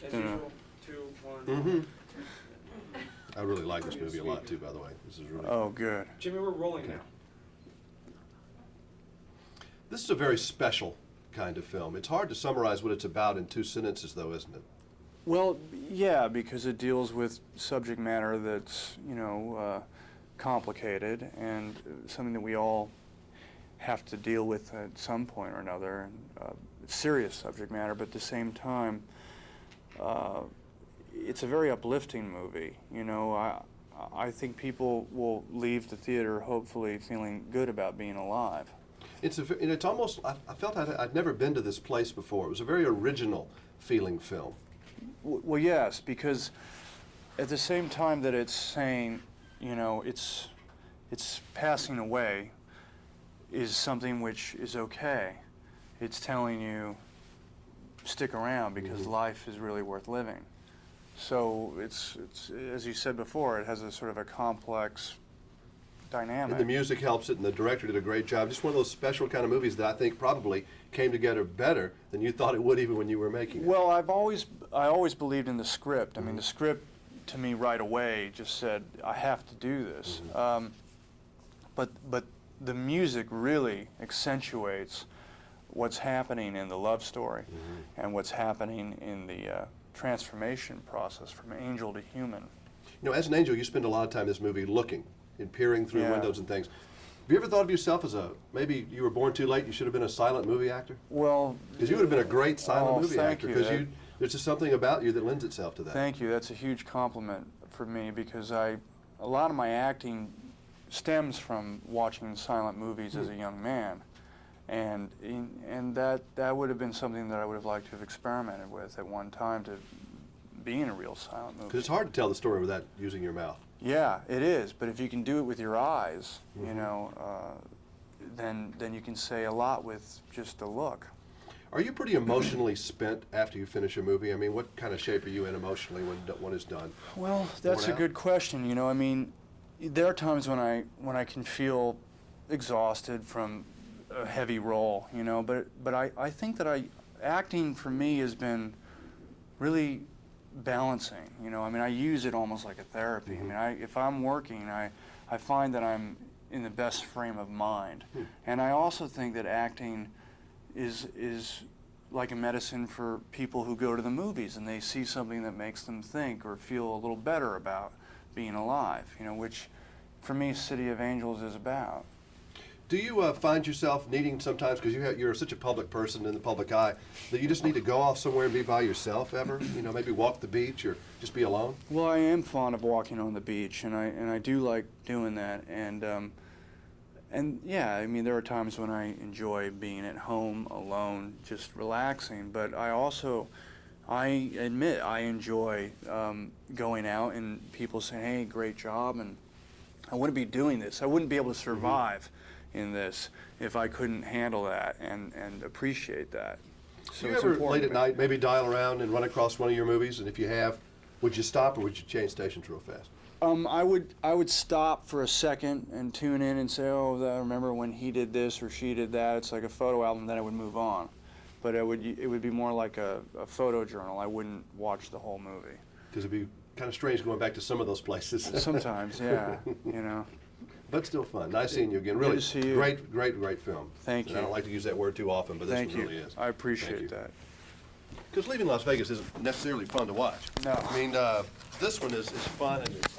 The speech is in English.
As usual, 2, 1. Mm-hmm. I really like this movie a lot too, by the way. This is really Oh, good. Jimmy, we're rolling now. This is a very special kind of film. It's hard to summarize what it's about in 2 sentences, though, isn't it? Well, yeah, because it deals with subject matter that's, complicated and something that we all have to deal with at some point or another. And, serious subject matter, but at the same time, it's a very uplifting movie. I think people will leave the theater hopefully feeling good about being alive. It's almost, I felt I'd never been to this place before. It was a very original feeling film. Well, yes, because at the same time that it's saying, it's passing away is something which is okay. It's telling you, stick around because life is really worth living. So it's as you said before, it has a sort of a complex dynamic. And the music helps it, and the director did a great job. Just one of those special kind of movies that I think probably came together better than you thought it would even when you were making it. Well, I always believed in the script. I mean, the script to me right away just said, I have to do this. But the music really accentuates what's happening in the love story and what's happening in the transformation process from angel to human. As an angel, you spend a lot of time in this movie looking and peering through windows and things. Have you ever thought of yourself as maybe you were born too late, you should have been a silent movie actor? Well, because you would have been a great silent movie thank actor. you. Because there's just something about you that lends itself to that. Thank you. That's a huge compliment for me because a lot of my acting stems from watching silent movies as a young man. And that would have been something that I would have liked to have experimented with at one time, to be in a real silent movie. Because it's hard to tell the story without using your mouth. Yeah, it is. But if you can do it with your eyes, then you can say a lot with just a look. Are you pretty emotionally spent after you finish a movie? I mean, what kind of shape are you in emotionally when it's done? Well, that's a good question. I mean, there are times when I can feel exhausted from a heavy role, but I think that acting for me has been really balancing. I mean, I use it almost like a therapy. I mean, if I'm working, I find that I'm in the best frame of mind. And I also think that acting is like a medicine for people who go to the movies and they see something that makes them think or feel a little better about being alive, which for me City of Angels is about. Do you find yourself needing sometimes, because you're such a public person in the public eye, that you just need to go off somewhere and be by yourself ever? Maybe walk the beach or just be alone? Well, I am fond of walking on the beach, and I do like doing that. And yeah, I mean, there are times when I enjoy being at home alone, just relaxing. But I admit I enjoy going out and people saying, "Hey, great job," and I wouldn't be doing this. I wouldn't be able to survive in this if I couldn't handle that and appreciate that. So Do you ever, late at night, maybe dial around and run across one of your movies? And if you have, would you stop or would you change stations real fast? I would stop for a second and tune in and say, oh, I remember when he did this or she did that. It's like a photo album, then I would move on. But it would be more like a photo journal. I wouldn't watch the whole movie. Because it'd be kind of strange going back to some of those places. Sometimes, yeah, But still fun. Nice seeing you again. Really, good to see you. Great film. Thank you. I don't like to use that word too often, but this one really is. I appreciate that. Because leaving Las Vegas isn't necessarily fun to watch. No. I mean, this one is fun and it's